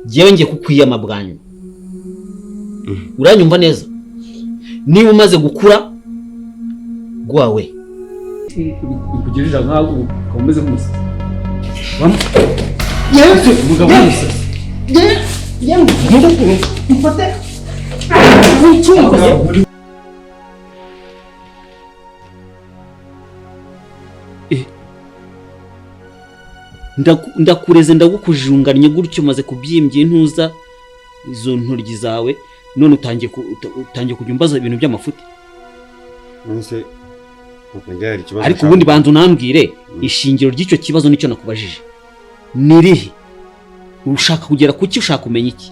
Jewe ngiye kukwiyama bwanyu. Uranyumva neza? Niba umaze gukura gwawe. Ikugirira nkaho ukomeze kumusa. Vamos. Ndakureze ndagukujunganye gutyo maze kubyimbye intuza izo ntoryi zawe none utangiye kujya umbaza ibintu by'amafuti. Nse ukongera ikibazo. Ariko ubundi bantu nambwire ishingiro ry'icyo kibazo nicyo nakubajije. Nirihe? Ushaka kugera kuki ushaka kumenya iki?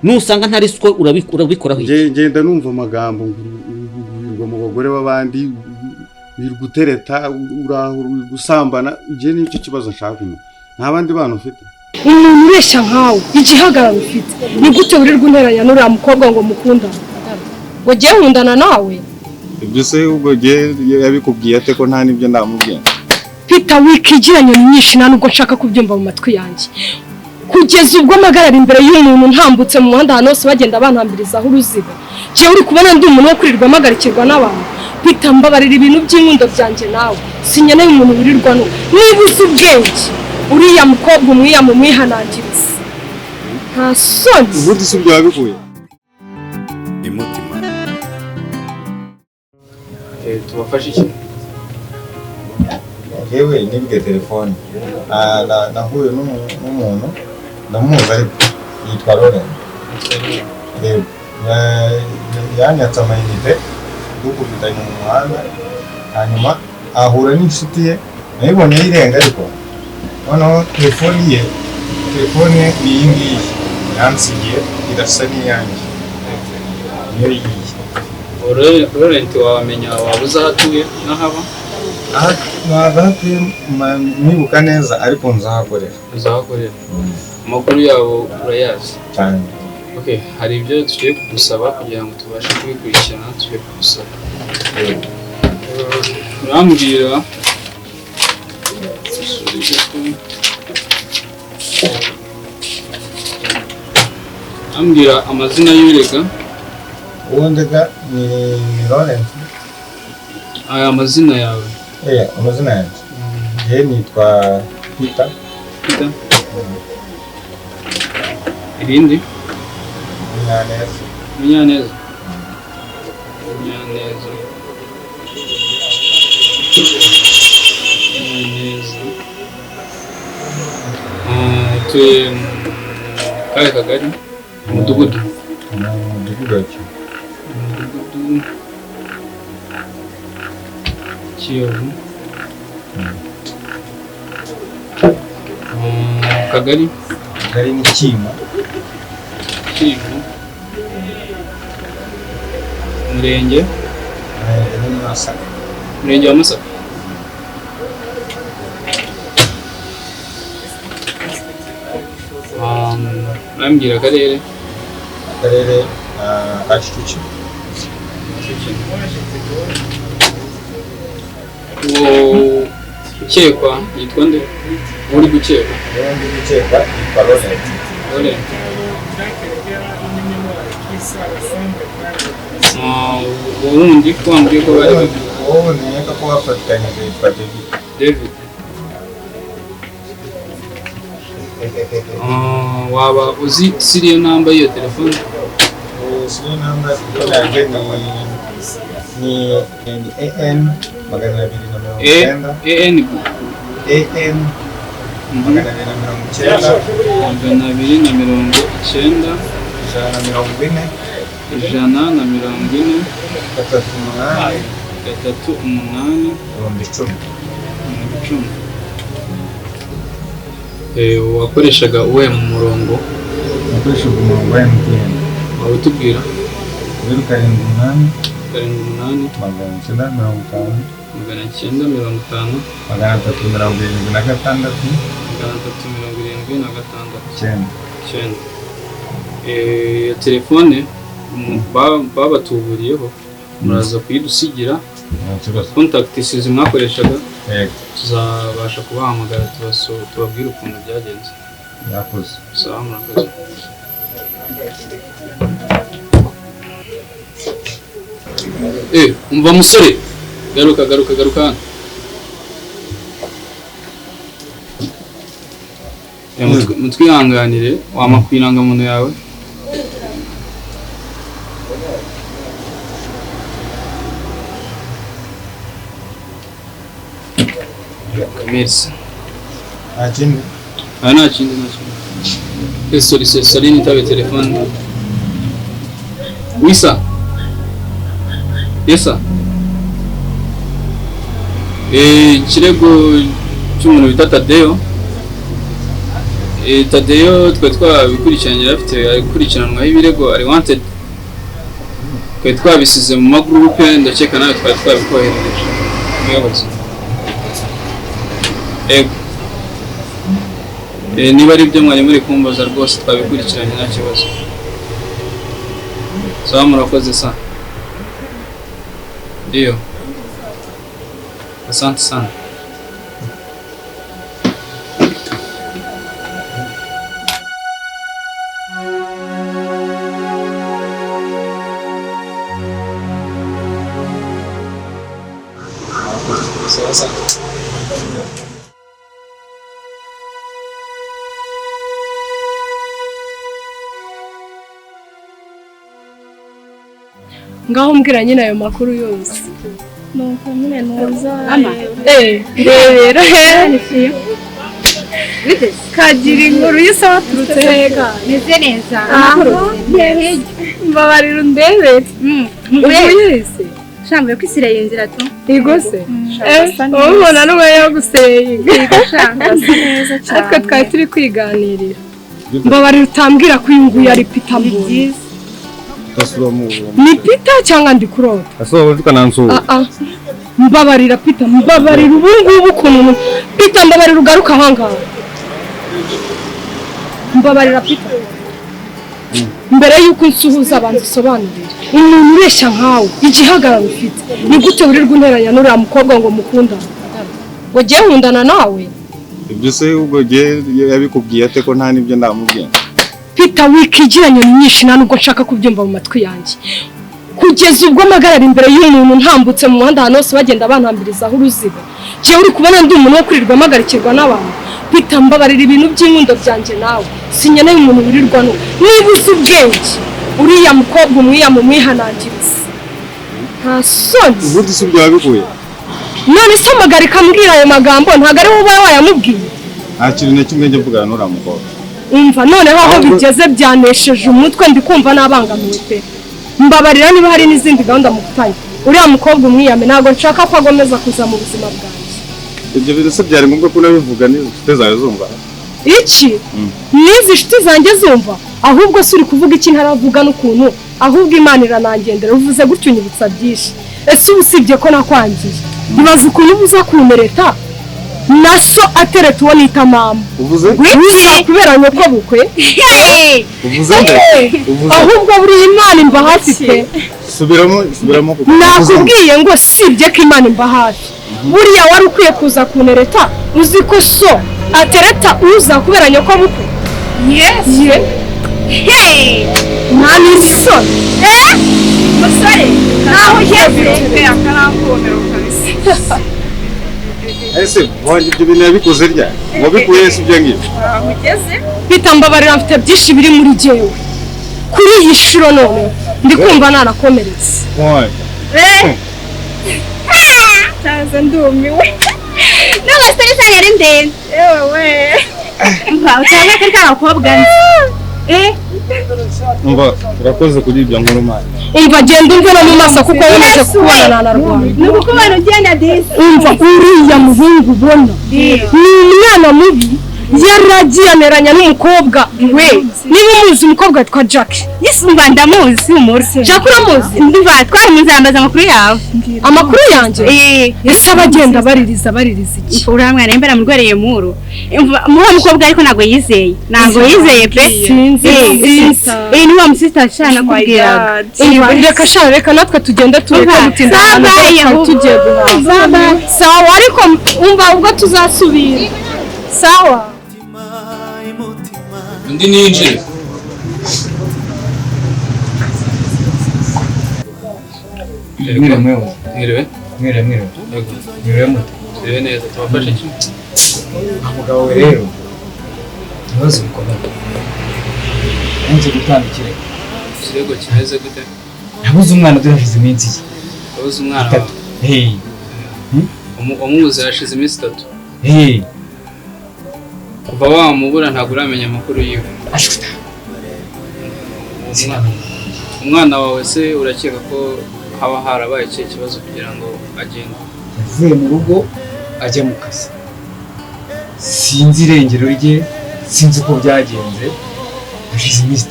Nusanga ntari siko urabikoraho iki? Ngenda numva amagambo ngo mu bagore b'abandi birgutereta uraho gusambana je nicyo kibazo nshaka kumenya. Nta bandi bantu ufite. Umuntu uresha nkawe igihagararo ufite ni gute urirwa unteranya n'uriya mukobwa ngo mukunda ngo giye nkundana nawe? Ibyo se ubwo je yabikubwiye ate ko nta nibyo ndamubwiye? Peter wikigiranye nyinshi nta nubwo nshaka kubyumva mu matwi yanjye. Kugeza ubwo magarara imbere y'umuntu ntambutse mu muhanda hano hose bagenda bantambirizaho uruziga. Je uri kubona ndi umuntu wo kurirwa magarikirwa n'abantu. Peter mbabarira ibintu by'inkundo byanjye nawe. Sinyeneye umuntu wirirwa no. Niba uzi ubwenge uriya mukobwa umwiyamu mwihanangiriza. Nta soni. Ubundi se ibyo wabikuye? Imutima. Tubafashe iki? Yewe nibwe telefone. Nahuye n'umuntu ndamuzi ariko yitwa Laurent. Yanyatse amayinite dukubitanye mu muhanda hanyuma ahura n'inshuti ye nayibonye yirenga ariko noneho telefone iyi ngiyi yansigiye irasa n'iyanjye niyo yiyi. Laurent wamenya wabuze aho atuye n'ahaba? Ntabwo nibuka neza ariko nzahakorera. Amakuru yabo urayazi cyane. Okay, hari ibyo tugiye kugusaba kugira ngo tubashe kubikurikirana. Tugiye kugusaba urambwira amazina y'urega. Uwo ndega ni Laurent. Aya amazina yawe? Amazina yanjye ye nitwa Peter. Irindi? Munyaneza. Tuye mu kahe kagari? Umudugudu. Kiyovu. Kagari ni Kima. Murenge wa Masaka. Urambwira akarere? Kicukiro. Uwo ukekwa yitwa nde? Uri gukekwa? Yitwa Laurent. Uwundi wambwiye ko bari babiri? Uwo nkeka ko bafatanyije yitwa David. Waba uzi serial number y'iyo telefone? Serial number yanjye ni AN 290. AN 290. 140. 38. Wakoreshaga uwe mu murongo? Nakoreshaga umurongo wa MTN. Waba utubwira? 788 950 iyo telefone babatuburiyeho muraza kuyidusigira contacts mwakoreshaga tuzabasha kubahamagara tubabwira ukuntu byagenze. yakoze. sawa murakoze. Umva musore, garuka hano. Mutwihanganire, wampa ku irangamuntu yawe. Merci. Nta kindi. Nta kindi. Sorry, nitabe telefone. Wisa. Yesa. Ikirego cy'umuntu bita Tadeyo. Tadeyo twe twabikurikiranye afite gukurikiranwa y'ibirego ari wanted. Twe twabisize mu magroupe ndakeka nawe twabikoherereje. Muyobozi. Niba ari byo mwari muri kumbaza rwose twabikurikiranye nta kibazo. Sawa murakoze sana. Ndio. Asante sana. Sawa. Ngaho mbwira nyine ayo makuru yose. Nuko nyine nuza. Rero kagira inkuru y'isa waturutse hega. Meze neza. Mbabarira undebere. Uyise. Shambuye ko isire yinzira tu. Igose. Ubona n'uwe yo gusenga. Igashanga neza cyane. Atwe twari turi kwiganirira. Mbabarira utambwira ko uyunguye ari Peter Mbonyi. Ni Peter cyangwa ndi kurota? Asoba tukanansuba. Mbabarira Peter, mbabarira ubungubu ukuntu Peter mbabarira ugaruka ahangaha. Mbabarira Peter. Mbere yuko nsuhuza abantu sobanurira. Umuntu uresha nkawe igihagararo ufite. Ni gute urirwa unteranya n'uriya mukobwa ngo mukunda? Ngo giye nkundana nawe? Ibyo se ubwo giye yabikubwiye ate ko nta nibyo ndamubwiye? Peter wikigiranye nyinshi nubwo nshaka kubyumva mu matwi yanjye. Kugeza ubwo amagarara imbere y'umuntu ntambutse mu muhanda hano hose bagenda bantambirizaho uruziga. Ciye uri kubona ndi umuntu wo kurirwa amagarikirwa n'abantu. Peter mbabarira ibintu by'inkundo byanjye nawe. Sinyeneye umuntu wirirwa no. Niba uzi ubwenge uriya mukobwa umwihanangiriza. Nta soni. Ubundi si byo wabikuye? None se amagarika mbwira ayo magambo ntago ari wowe wayamubwiye. Nta kintu na kimwe njye mvugana n'uriya mukobwa. Umva noneho aho bigeze byanesheje umutwe ndi kumva nabangamiwe pe. Mbabarira niba hari n'izindi gahunda mufitanye. Uriya mukobwa umwiyame ntago nshaka ko agomeza kuza mu buzima bwanjye. Ibyo birasa byari ngombwa ko nabivuga n'izifite zawe zumva. Iki? Nizi shiti zanjye zumva. Ahubwo si uri kuvuga iki ntaravuga n'ukuntu. Ahubwo Imana iranangendera uvuze gutyo unyibutsa byinshi. Ese usibye ko nakwangiye. Nibaza ukuntu ubuza kumereta. Naso atereta uwo nita mama. Uvuze? Wiza kubera nyoko bukwe. Uvuze nde? Ahubwo buri Imana imba hafi pe. Subiramo. Nakubwiye ngo sibye ko Imana imba hafi. Buriya wari ukwiye kuza kunereta uzi ko so atereta uza kubera nyoko bukwe. Yes. Nani so? Musore. Naho yeze akaramkomero kabisa. Ese wanje ibyo bintu yabikoze rya? Wabikuye se ibyo ngibyo? Ugeze? Peter mbabarira mfite byinshi biri muri jewe. Kuri iyi shiro none ndi kumva narakomeretse. Taza ndumiwe. N'abasore cyane ari ndende. Ewe. Utaza ko abakobwa Umva urakoze kuri ibyo nkuru mali. Umva genda umve no mu maso kuko wamaze kubona na Rwanda. Nuko bano ugenda disi. Umva uriya muhungu ubona. Ni umwana mubi yaragiyaneranya n'umukobwa we. Niba muzi umukobwa witwa Jack. Yesu mba ndamuzi umurse. Jack uramuzi? Ndumva twari muzambaza amakuru yawe. Amakuru yanjye? Ese abagenda baririza iki? Uramwana imbere murwereye muru. Muha mukobwa ariko nago yizeye. Nago yizeye pe. Sinzi. Ni wa musista cyane kubwira. Reka shana reka natwe tugende tureka gutinda hano tugiye guhaza. Sawa ariko umva ubwo tuzasubira. Sawa. undi ninjire. Mwiriwe mwewe. Mwiriwe. Mwiriwe. Yego. Mwiriwe muto. Mwiriwe neza, tubafashe iki? Umugabo we rero ibibazo bikomeye. Yanze gutanga ikirego. Ikirego kimeze gute? Nabuze umwana durashize iminsi ye. Wabuze umwana wawe? Hey. Umubuze hashize iminsi 3. Hey. Kuva wamubura ntabwo uramenya amakuru yiwe. Ashita. Umwana wawe se urakeka ko haba harabaye iki kibazo kugira ngo agende? Yavuye mu rugo ajya mu kazi. Sinzi irengero rye, sinzi uko byagenze. Hashize iminsi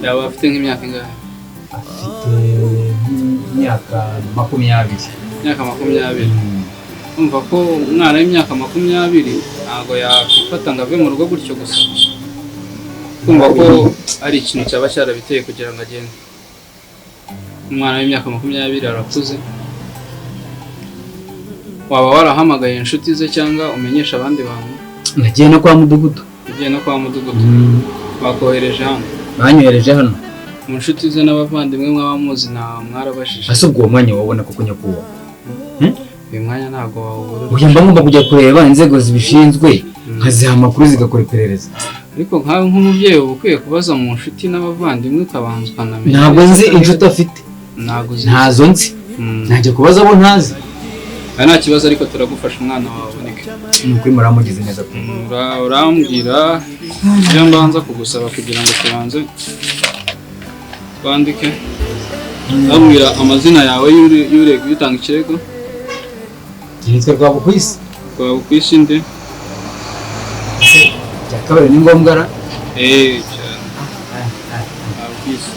3. Yaba afite nk'imyaka ingahe? Afite imyaka 20. Imyaka 20. Umva ko umwana w'imyaka 20 ntabwo yakwifata ngo ave mu rugo gutyo gusa. Kumva ko ari ikintu cyaba cyarabiteye kugira ngo agende. Umwana w'imyaka 20 arakuze. Waba warahamagaye inshuti ze cyangwa umenyesha abandi bantu? Nagiye no kwa mudugudu. Ugiye no kwa mudugudu? Bakohereje hano? Banyohereje hano. Mu nshuti ze n'abavandimwe mwabamuzi nta mwarabashije? Ase ubwo mwanya wabona kuko nyakuba. Uyu mwanya ntabwo wawubura. Uyu mba ngomba kujya kureba inzego zibishinzwe nkaziha amakuru zigakora iperereza. Ariko nkawe nk'umubyeyi uba ukwiye kubaza mu nshuti n'abavandimwe ukabanza ukanamenya. Ntabwo nzi inshuti afite. Ntazo nzi. Najya kubaza abo ntazi. Nta kibazo ariko turagufasha umwana wawe aboneke. Ni ukuri muramugize neza pe. Urambwira ibyo mbanza kugusaba kugira ngo tubanze twandike. Urambwira amazina yawe y'urego utanga ikirego? Yitwa Rwabukwisi. Rwabukwisi nde? Cya kabiri ni ngombwa ra? Cyane. Rwabukwisi.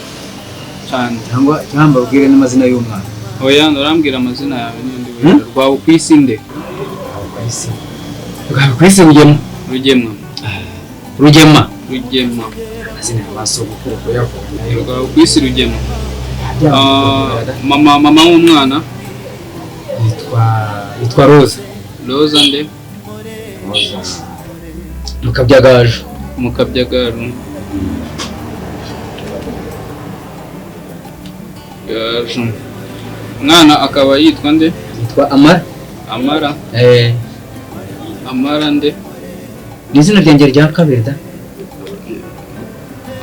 Cyane. Cyangwa ubwire n'amazina y'umwana. Oya urambwira amazina yawe n'indi wera. Rwabukwisi nde? Rwabukwisi Rugema. Rugema. Amazina y'abasogokuru ko yavuga. Rwabukwisi Rugema. Mama w'umwana yitwa Roza. Roza nde? Mukabyagaju. Mwana akaba yitwa nde? Yitwa Amara. Amara nde? Ni izina ryanjye rya kabiri da.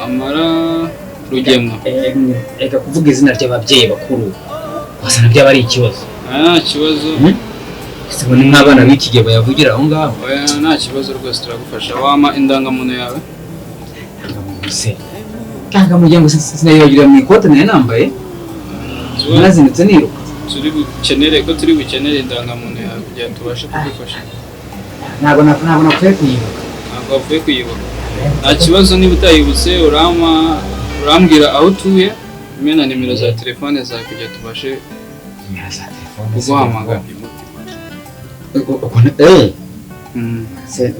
Amara Rugema. Eka kuvuga izina ry'ababyeyi bakuru wasana byaba ari ikibazo. Nta kibazo. Sibone nk'abana b'iki gihe bayavugira aho ngaho. Oya nta kibazo rwose turagufasha. Wama indangamuntu yawe? Indangamuntu sinayibagira mu ikote nayo nambaye. Nazinitse niruka. Turi bukenere indangamuntu yawe kugira tubashe kugufasha. Ntabwo nakwiye kuyibuka. Ntabwo wavuye kuyibuka. Nta kibazo niba utayibutse urambwira aho utuye na nimero za telefone zawe kugira tubashe kuguhamagara.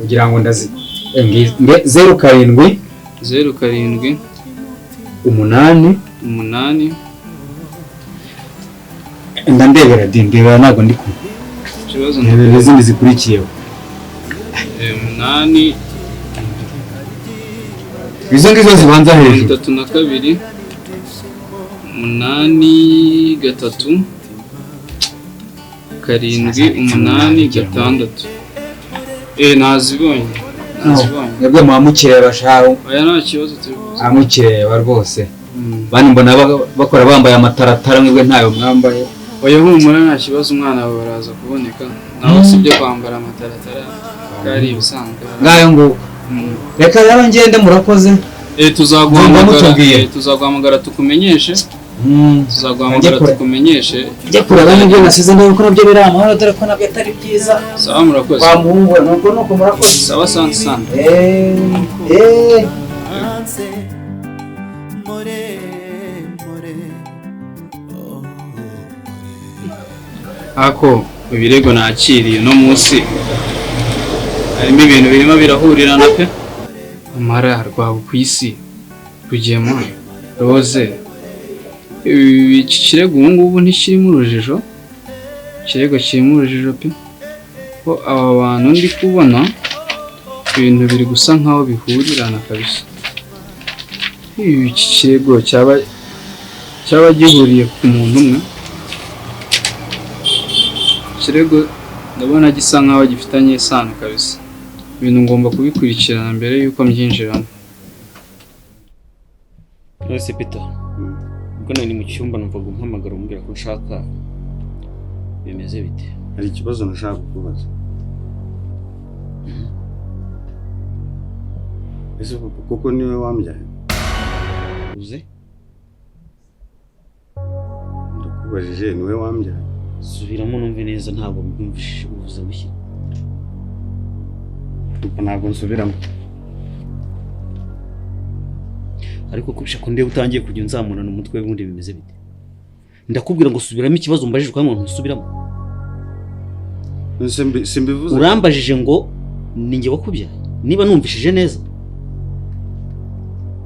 Ugira ngo ndazi 07 8 ndandebera ntabwo ndi kumwe. Ikibazo ndebera izindi zikurikiyeho 8 izo ngizo zibanza hejuru 32 8 3 7 8 6 nazibonye. Nabwo mwamukireba shaho. Oya nta kibazo tubivuze. Amukireba rwose. Bani mbona bakora bambaye amataratara mwebwe ntayo mwambaye. Oya humura nta kibazo umwana wawe baraza kuboneka. Naho sibyo kwambara amataratara kari ibisanzwe. Ngayo ngo reka yaba ngende murakoze. Tuzaguhamagara tukumenyeshe. Tukumenyeshe. Njya kureba n'ibyo nasize ndabona ko nabyo biri amahoro dore ko nabyo atari byiza. Sawa murakoze. Bamuhungura nuko murakoze. Sawa sana. Ako ibirego nakiriye no munsi harimo ibintu birimo birahurirana pe. Amara Rwabukwisi Rugema Roze. Iki kirego ubu ngubu ntikirimo urujijo. Ikirego kirimo urujijo pe. Ko aba bantu ndi kubona ibintu biri gusa nkaho bihurirana kabisa. Iki kirego cyaba gihuriye ku muntu umwe. Ikirego ndabona gisa nkaho gifitanye isano kabisa. Ibintu ngomba kubikurikirana mbere yuko mbyinjiramo. Nose Peter. Ubwo nari mu cyumba numvaga umpamagara umbwira ko nshaka bimeze bite. Hari ikibazo nashaka kukubaza. Ese koko niwe wambyaye? Uze? Ndakubajije niwe wambyaye? Subiramo numve neza ntabwo mbyumvishije uvuze bushye. Kuko ntabwo nsubiramo. Ariko kubisha ko ndebe utangiye kujya unzamurana umutwe w'ubundi bimeze bite. Ndakubwira ngo subiramo ikibazo umbajije kwa muntu usubiramo. Simbivuze. Urambajije ngo ninjye wakubyaye. Niba numvishije neza.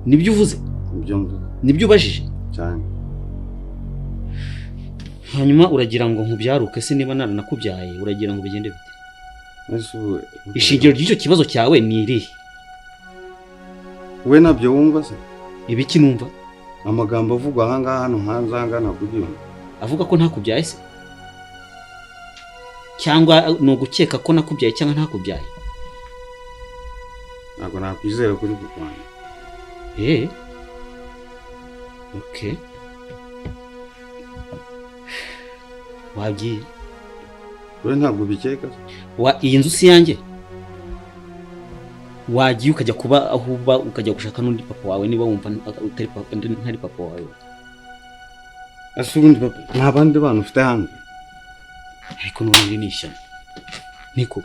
Nibyo uvuze? Nibyo ubajije? Cyane. Hanyuma uragira ngo nkubyaruke se niba naranakubyaye uragira ngo bigende bite? Ishingiro ry'icyo kibazo cyawe ni irihe? We nabyo wumva se? Ibiki numva? Amagambo avugwa aha ngaha hano hanze angana kubyumva. Avuga ko ntakubyaye se? Cyangwa no gukeka ko nakubyaye cyangwa ntakubyaye? Ntabwo nakwizera kuri Rwanda. Okay. Wagiye. We ntabwo bikeka. Iyi nzu si yanjye. Wagiye ukajya kuba aho uba ukajya gushaka n'undi papa wawe niba wumva utari papa ntari papa wawe. Asubundi papa nta bandi bantu ufite hanze. Ariko n'ubundi ni ishyano. Niko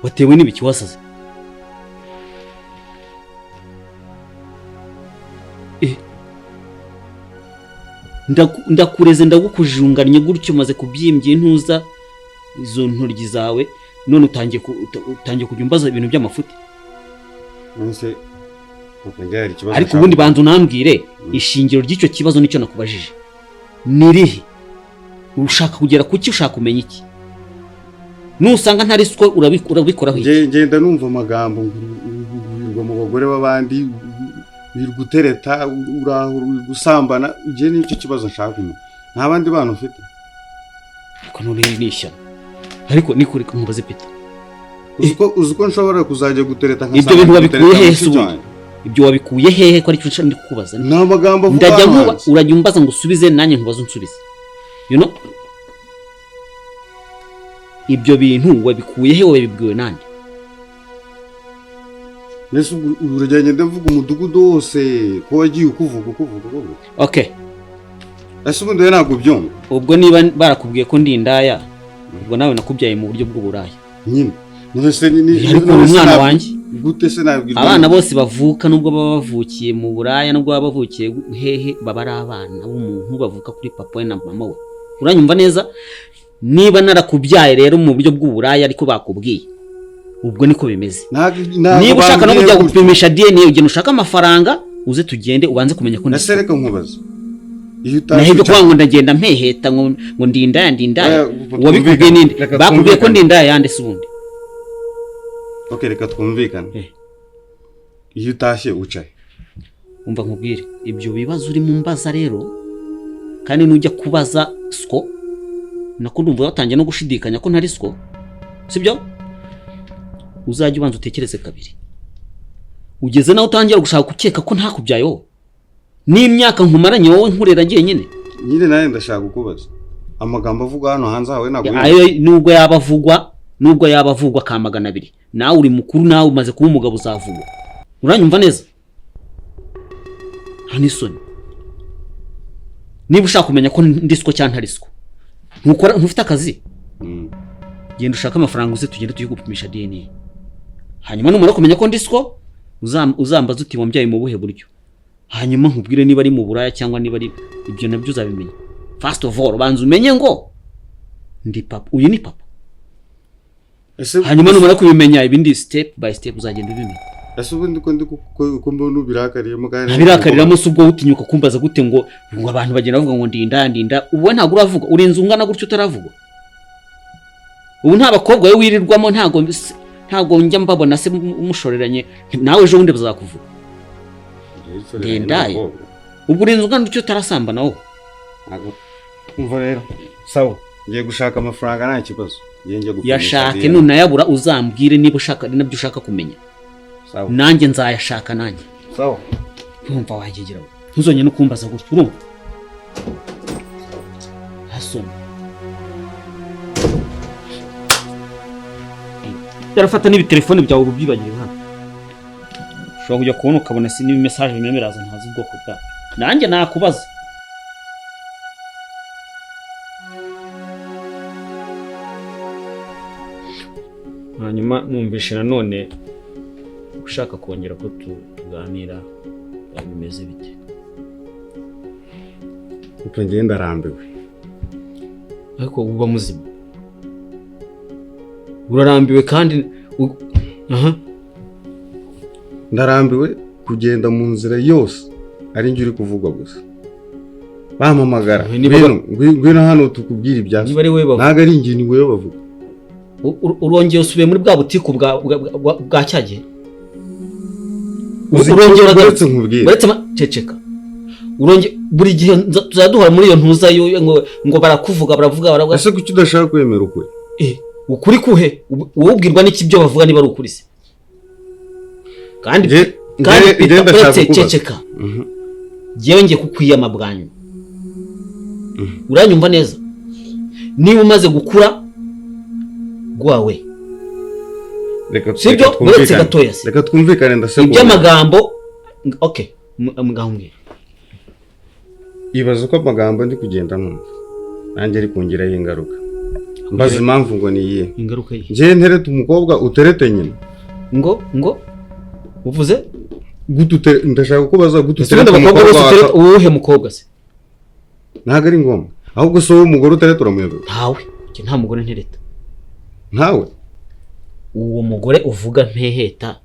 watewe n'ibiki wasaze? Ndakureze ndagukujunganye gutyo maze kubyimbye intuza izo ntoryi zawe none utangiye kujya umbaza ibintu by'amafuti. Nse ukongera ikibazo. Ariko ubundi bantu nambwire ishingiro ry'icyo kibazo nicyo nakubajije. Nirihe? Ushaka kugera kuki ushaka kumenya iki? Nusanga ntari siko urabikoraho iki? Ngenda numva amagambo ngo mu bagore b'abandi gutereta uraho gusambana je nicyo kibazo nshaka kumenya. Nta bandi bantu ufite. Ariko none nishyano. Ariko nikuri kumubaze Peter. Uzuko nshobora kuzajya gutereta nkasanga. Ibyo bintu wabikuye hehe se? Ibyo wabikuye hehe ko ari cyo ndi kukubaza? Nta magambo avuga. Ndajya nkuba urajya umbaza ngo usubize nanjye nkubaza unsubize. You know? Ibyo bintu wabikuye hehe wabibwiwe nande? Nese urajyanye ndavuga umudugudu wose ko wagiye ukuvuga. Okay. Ese ubundi we ntabwo byumva. Ubwo niba barakubwiye ko ndi indaya, ubwo nawe nakubyaye mu buryo bw'uburaya. Nyine. Nese ni umwana wanjye. Gute se nabwirwa. Abana bose bavuka nubwo baba bavukiye mu buraya nubwo baba bavukiye hehe baba ari abana b'umuntu bavuka kuri papa we na mama we. Uranyumva neza? Niba narakubyaye rero mu buryo bw'uburaya ariko bakubwiye. Ubwo niko bimeze. Niba ushaka no kujya gupimisha DNA ugenda ushaka amafaranga uze tugende ubanze kumenya ko nase reka nkubaza. Nahibyo kwa ngo ndagenda mpeheta ngo ndindaya wabikubwiye ninde? Bakubwiye ko ndindaya yande se ubundi. Okay, reka twumvikane. Iyo utashye ucaye. Umva nkubwire ibyo bibazo uri mu mbaza rero kandi nujya kubaza siko nako ndumva watangiye no gushidikanya ko ntari siko. Sibyo? Uzajya ubanza utekereze kabiri. Ugeze nawe utangira gushaka gukeka ko ntakubyayeho. N'imyaka nkumaranye wowe nkurera ngiye nyine. Nyine nawe ndashaka kukubaza. Amagambo avuga hano hanze hawe ntabwo. Ayo nubwo yabavugwa ka 200. Nawe uri mukuru nawe umaze kuba umugabo uzavugwa. Uranyumva neza? Hanisoni. Niba ushaka kumenya ko ndisiko cyangwa ntarisiko. Ntufite akazi. Genda ushaka amafaranga uze tugende tuyigupimisha DNA. Hanyuma numara kumenya ko ndisiko uzambaza uti wambyaye mu buhe buryo. Hanyuma nkubwire niba ari mu buraya cyangwa niba ari ibyo nabyo uzabimenya. First of all banza umenye ngo ndi papa. Uyu ni papa. Hanyuma numara kubimenya ibindi step by step uzagenda ubimenya. Ese ubundi ko mbona ubirakariye mugane. Nabirakariramo se ubwo utinyuka kumbaza gute ngo abantu bagenda bavuga ngo ndinda ubu ntago uravuga urenze ungana gutyo utaravuga. Ubu nta bakobwa we wirirwamo ntago ntabwo njya mbabona se mushoreranye nawe ejo bundi bazakuvuga ngendaye ubwo urinze ugana icyo utarasambana wowe umva rero sawa ngiye gushaka amafaranga nta kibazo yashake nunayabura uzambwire niba ushaka ari nabyo ushaka kumenya nanjye nzayashaka nanjye sawa ntumva wagegera ntuzonye no kumbaza gutyo urumva hasoma yarafata n'ibi telefone byawe ubyibagire hano ushobora kujya kubona ukabona si n'ibi message bimwe biraza ntazi ubwoko bwa nanjye nakubaza hanyuma numvishe nanone ushaka kongera ko tuganira bimeze bite kuko ngenda arambiwe ariko uba muzima urarambiwe kandi ndarambiwe kugenda mu nzira yose ari njye uri kuvugwa gusa bampamagara ngwino hano tukubwira ibyaso ntabwo ari njye ni wowe bavuga urongeye usubiye muri bwa butiku bwa cyagihe urongeye uretse nkubwire uretse ceceka urongeye buri gihe tuzaduhora muri iyo ntuza ngo baravuga ese kuki udashaka kwemera ukuri ukuri kuhe wowe ubwirwa n'iki byo bavuga niba ari ukuri se kandi ceceka ngewe ngiye kukwiyama bwanyu uranyumva neza niba umaze gukura gwawe sibyo uretse gatoya se reka twumvikane ndasegura iby'amagambo okay mugambwe ibaza ko amagambo ndi kugenda numva nanjye ari kungiraho ingaruka mbaza impamvu ngo ni iyihe ingaruka ye njye nterete umukobwa uterete nyina ngo uvuze ndashaka kubaza guterete umukobwa uwuhe mukobwa se ntabwo ari ngombwa ahubwo so umugore uterete uramuyobewe ntawe nta mugore ntereta ntawe uwo mugore uvuga mpeheta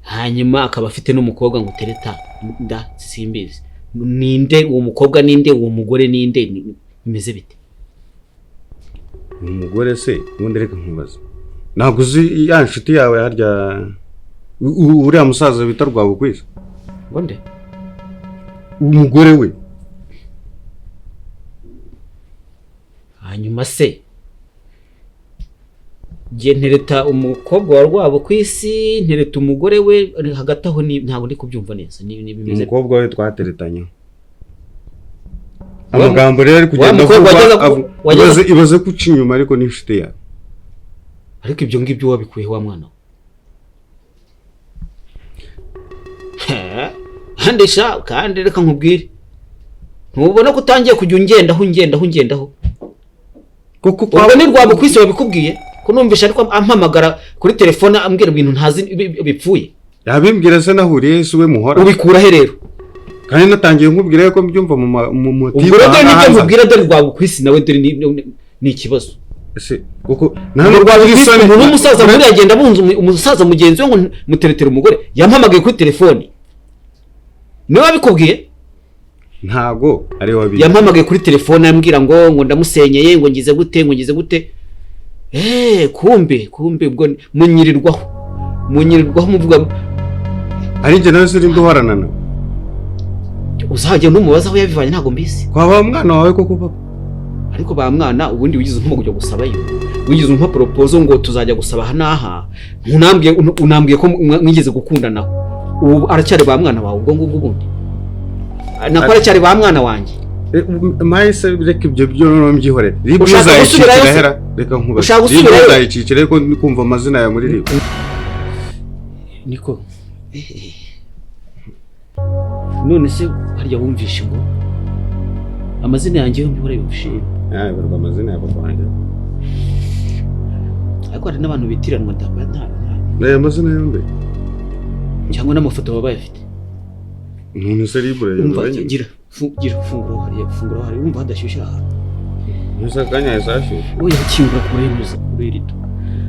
hanyuma akaba afite n'umukobwa ngo tereta nda simbizi ninde uwo mukobwa ninde uwo mugore ninde bimeze bite umugore se ubundi reka nkubaza ntabwo uzi ya nshuti yawe harya uriya musaza bita Rwabugwiza ngo nde umugore we hanyuma se ngiye ntereta umukobwa wa Rwabo ku isi ntereta umugore we hagati aho ntabwo ndi kubyumva neza umukobwa we twateretanye amagambo rero ari kugenda avuga ibaze ko uca inyuma ariko n'inshuti yawe ariko ibyo ngibyo wabikuye wa mwana handesha kandi reka nkubwire ntubona ko utangiye kujya ungendaho kuko ubwo ni Rwabo ku isi wabikubwiye ko numvisha ariko ampamagara kuri telefone ambwira ibintu ntazi bipfuye yabimbwira se nahuriye se we muhora ubikura he rero kandi natangiye nkubwira ko mbyumva mu motivo ubwo rero nibyo nkubwira dore Rwabo ku isi nawe dore ni ikibazo ese kuko ntabwo Rwabo ku isi umuntu w'umusaza muri agenda bunze umusaza mugenzi we ngo muteretera umugore yampamagaye kuri telefone niwe wabikubwiye ntago ari wabi yampamagaye kuri telefone ambwira ngo ndamusenyeye ngo ngize gute kumbe ubwo munyirirwaho muvuga ari nje nawe siri nduharana nawe uzajya numubaza aho yabivanye ntago mbisi kwa ba mwana wawe koko papa ariko ba mwana ubundi wigize ntumo kujya gusabayo wigize umpa proposal ngo tuzajya gusaba hanaha unambwiye ko mwigeze gukundana ubu aracyari ba mwana wawe ubwo ngubwo ubundi nakora cyari ba mwana wanjye mahise reka ibyo byo mbyihorera ushaka gusubirayo reka nkubaza ushaka gusubirayo ndayicicire ko kumva amazina ya muri ribu niko none se harya wumvishe ngo amazina yanjye yo mbihora yumvishe barwa amazina ya papa wanjye ariko hari n'abantu bitiranwa nta amazina yombi cyangwa n'amafoto baba bayafite none se ribu rero gira fungura hariya wumva hadashyushye aha Musa kanya yasashe oya kingura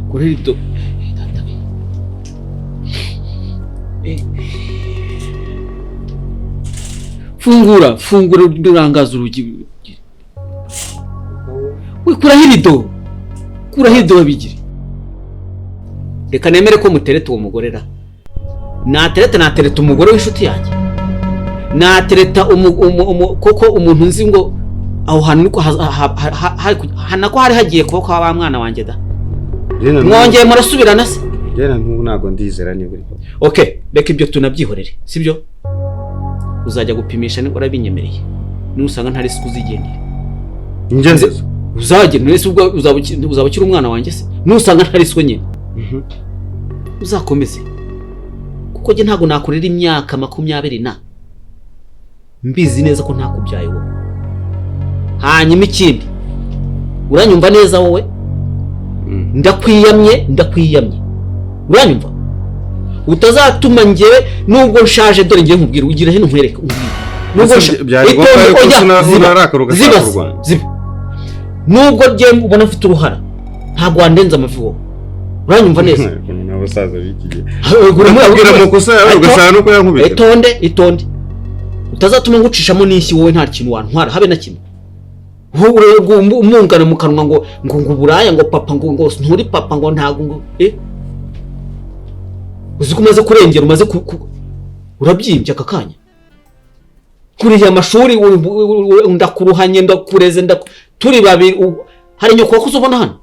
kuri rido fungura urangaza urugi we kuraho irido babigire reka nemere ko mutereta uwo mugore ra natereta umugore w'inshuti yanjye natereta koko umuntu nzi ngo aho hantu nako hari hagiye kuba kwa ba mwana wanjye da mwongeye murasubirana se Jena ntabwo ndizera niba okay reka ibyo tunabyihorere sibyo uzajya gupimisha ni urabinyemereye nusanga ntari siku zigendera ingenzi uzagenda nese ubwo uzabukira umwana wanjye se nusanga ntari siku nyine uzakomeze kuko je ntago nakurira imyaka 20 na mbizi neza ko ntakubyaye wowe hanyuma ikindi uranyumva neza wowe ndakwiyamye uranyumva utazatuma ngewe nubwo nshaje dore ngiye nkubwira ugira hino nkwereka nubwo ngiye ubona mfite uruhara ntabwo wandenza amavi wowe uranyumva neza n'abasaza bikigiye urabwira amakosa yawe ugasanga nuko yankubita itonde utazatuma ngucishamo n'isi wowe nta kintu wantwara habe na kimwe umungana mu kanwa ngo buraya ngo papa ngo nturi papa ngo ntago ngo uzi ko umaze kurengera umaze urabyimbye aka kanya kuriye amashuri ndakuruhanye ndakureze turi babiri hari nyoko wakuze ubona hano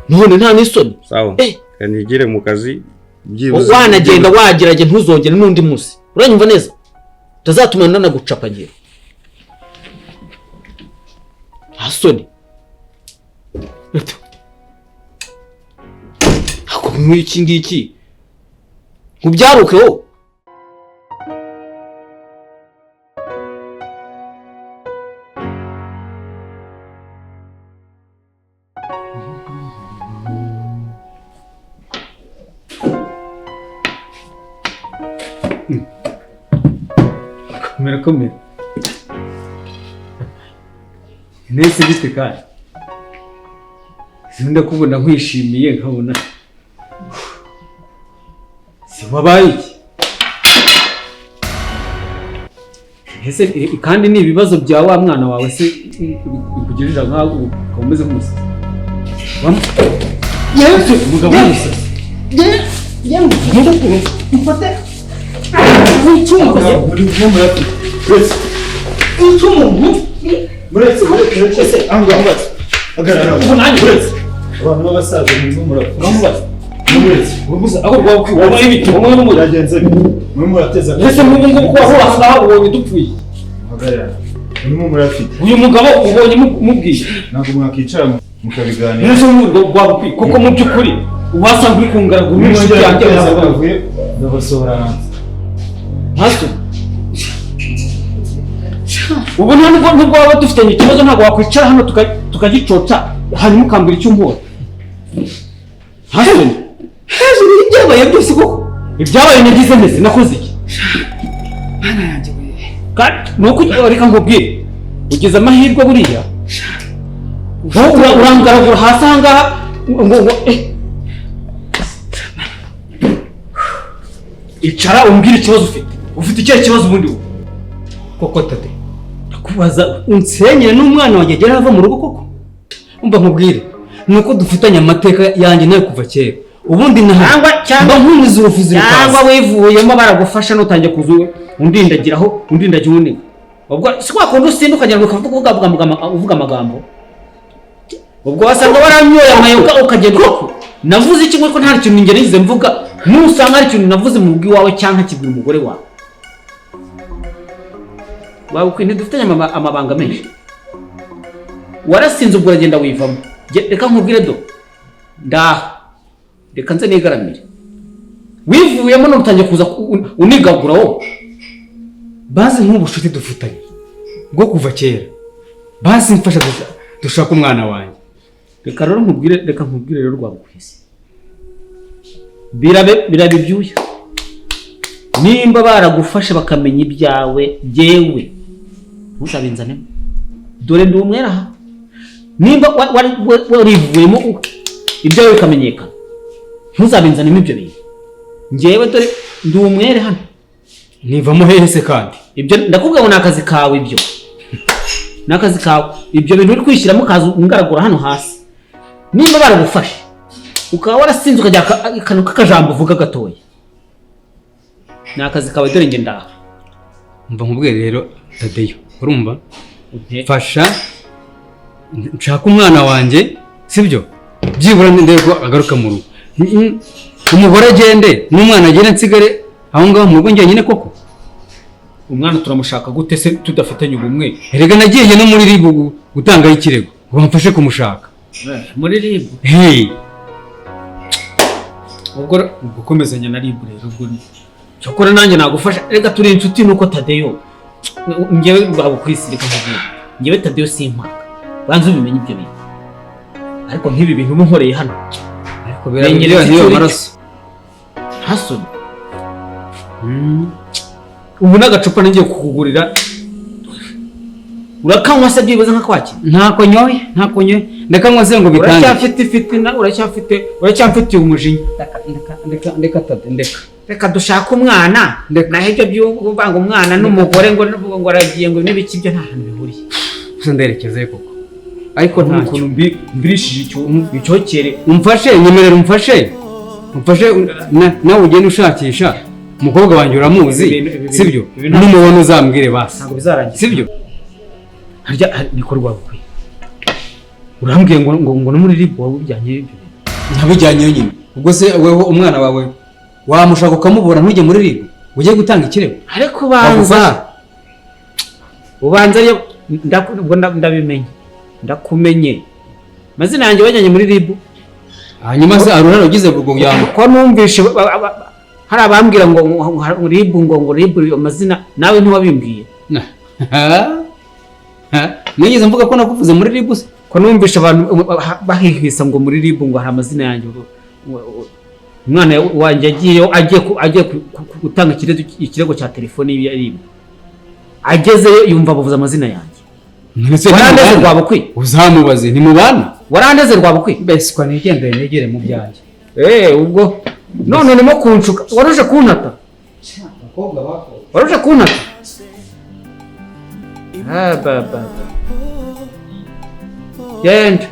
none nta n'isoni sawa kanigire mu kazi wanagenda wagirage ntuzongere n'undi munsi uranyumva neza utazatuma nanagucapa ngiye hasoni ako mwiki ngiki nkubyaruke wo Merakomera nese bite kandi sinda kubona nkwishimiye nkabona si wabaye iki ese kandi ni ibibazo bya wa mwana wawe se bikugirira nkaho ukomeze nk'umusazi umugabo w'umusazi mfate Muretse ahangaha agarara abantu b'abasaza muretse aho wabaye ibiti wowe muragenze mwe murateza ese mubu ngo ko aho ahangaha ubonye dupfuye agarara urimo murafite uyu mugabo ubonye mubwiye ntabwo mwakicara mukabiganira ese n'urwo rwabukwiye kuko mu by'ukuri wasanga uri kungaragura n'inshuti yanjye ndabasohora hanze ubu nubwo waba dufitanye ikibazo ntabwo wakwicara hano tukagicoca hanyuma ukambira icyo umpora hejuru y'ibyabaye byose koko ibyabaye nagize neza nakoze iki Mana yanjye we kandi nuko reka nkubwire ugize amahirwe buriya urangaragura hasi ahangaha ngo icara umbwire ikibazo ufite ikihe kibazo ubundi wowe koko tate ndakubaza unsenyere n'umwana wanjye agera ava mu rugo koko umva nkubwire nuko dufitanye amateka yanjye nawe kuva kera ubundi cyangwa nk'umuzi urufuzi cyangwa wivuyemo baragufasha nutangiye kuzuwe undindagiraho undindagira uniga ubwo si kwa kundi usinda ukagera ngo uvuga amagambo ubwo wasanga waranyoye amayoga ukagenda navuze iki ko nta kintu ngere nize mvuga nusanga ari ikintu navuze mu rugo iwawe cyangwa kibwira umugore wawe wawe kwine dufitanye amabanga menshi warasinze ubwo uragenda wivamo reka nkubwire do reka nze nigaramire wivuyemo no utangiye kuza unigagura wowe bazi nk'ubushuti dufitanye bwo kuva kera bazi mfasha dushaka umwana wanjye reka nkubwire rero rwabukwisi birabe byuya nimba baragufasha bakamenya ibyawe jewe ntuzabinzanemo dore ndi umwera aha nimba warivuyemo ibyawe bikamenyekana ntuzabinzanemo ibyo bintu njyewe dore ndi umwere hano nivamo hehe se kandi ibyo ndakubwira ngo ni akazi kawe ibyo n'akazi kawe ibyo bintu uri kwishyiramo kaza ungaragura hano hasi nimba baragufashe ukaba warasinze ukajya akantu k'akajambo uvuga gatoya. Ni akazi kawe dore nge ndaha. Umva nkubwire rero Tadeyo, urumva? Fasha nshaka umwana wanjye, sibyo? Byibura ndende ko agaruka mu rugo. Umugore agende n'umwana agende nsigare aho ngaho mu rugo njyenyine koko. Umwana turamushaka gute se tudafitanye ubumwe? Erega nagiye no muri ribu gutanga ikirego. Bamfashe kumushaka. Muri ribu. Hey. Ubwo gukomezanya na ribu rero ubwo cyakora nanjye nagufasha. Erega turi inshuti nuko Tadeyo. Ngewe bwabo kwisirika nkubwira. Ngewe Tadeyo simpaka. Banze ubimenye ibyo bintu. Ariko nk'ibi bintu munkoreye hano. Ariko biranyerera niyo maraso. Hasoni. Ubu n'agacupa nagiye kukugurira. Urakanywa se byibuze nka kwaki? Ntako nyoye. Ndakanywa se ngo bitange. Uracyafite fitina, uracyafite umujinya. Ndeka Tade. Reka dushaka umwana. Naho ibyo by'ubanga umwana n'umugore ngo aragiye ngo n'ibiki byo nta hantu bihuriye. Gusa nderekeze koko. Ariko nta kuntu mbirishije icyokere. Umfashe, nyemerera umfashe. Nawe ugende ushakisha. Umukobwa wanjye uramuzi, sibyo? N'umubona uzambwire basi. Ntabwo bizarangira. Sibyo? Harya niko rwabukwiye. Urambwiye ngo no muri ribu wawe bijyanye ibyo. Ntabijyanye nyine. Ubwo se wewe umwana wawe wamushaka ukamubura ntujye muri ribu. Ugiye gutanga ikirego. Ariko ubanza yo ndabimenye. Ndakumenye. Mazina yanjye bajyanye muri ribu. Hanyuma se arurara ugize burgo byango. Ko numvishe hari abambwira ngo ribu amazina nawe ntiwabimbwiye. Nigeze mvuga ko nakuvuze muri ribu se. Ko numvishe abantu bahihisa ngo muri ribu ngo hari amazina yanjye. Umwana wanjye agiye gutanga ikirego cya telefone y'ibiba. Agezeyo yumva bavuze amazina yanjye. Warandeze Rwabukwi. Uzamubaze ntimubana. Warandeze Rwabukwi. Mbese kwa negere mu byanjye. Ubwo none urimo kunshuka. Waruje kuntata. Waruje kuntata. Baba. Genda.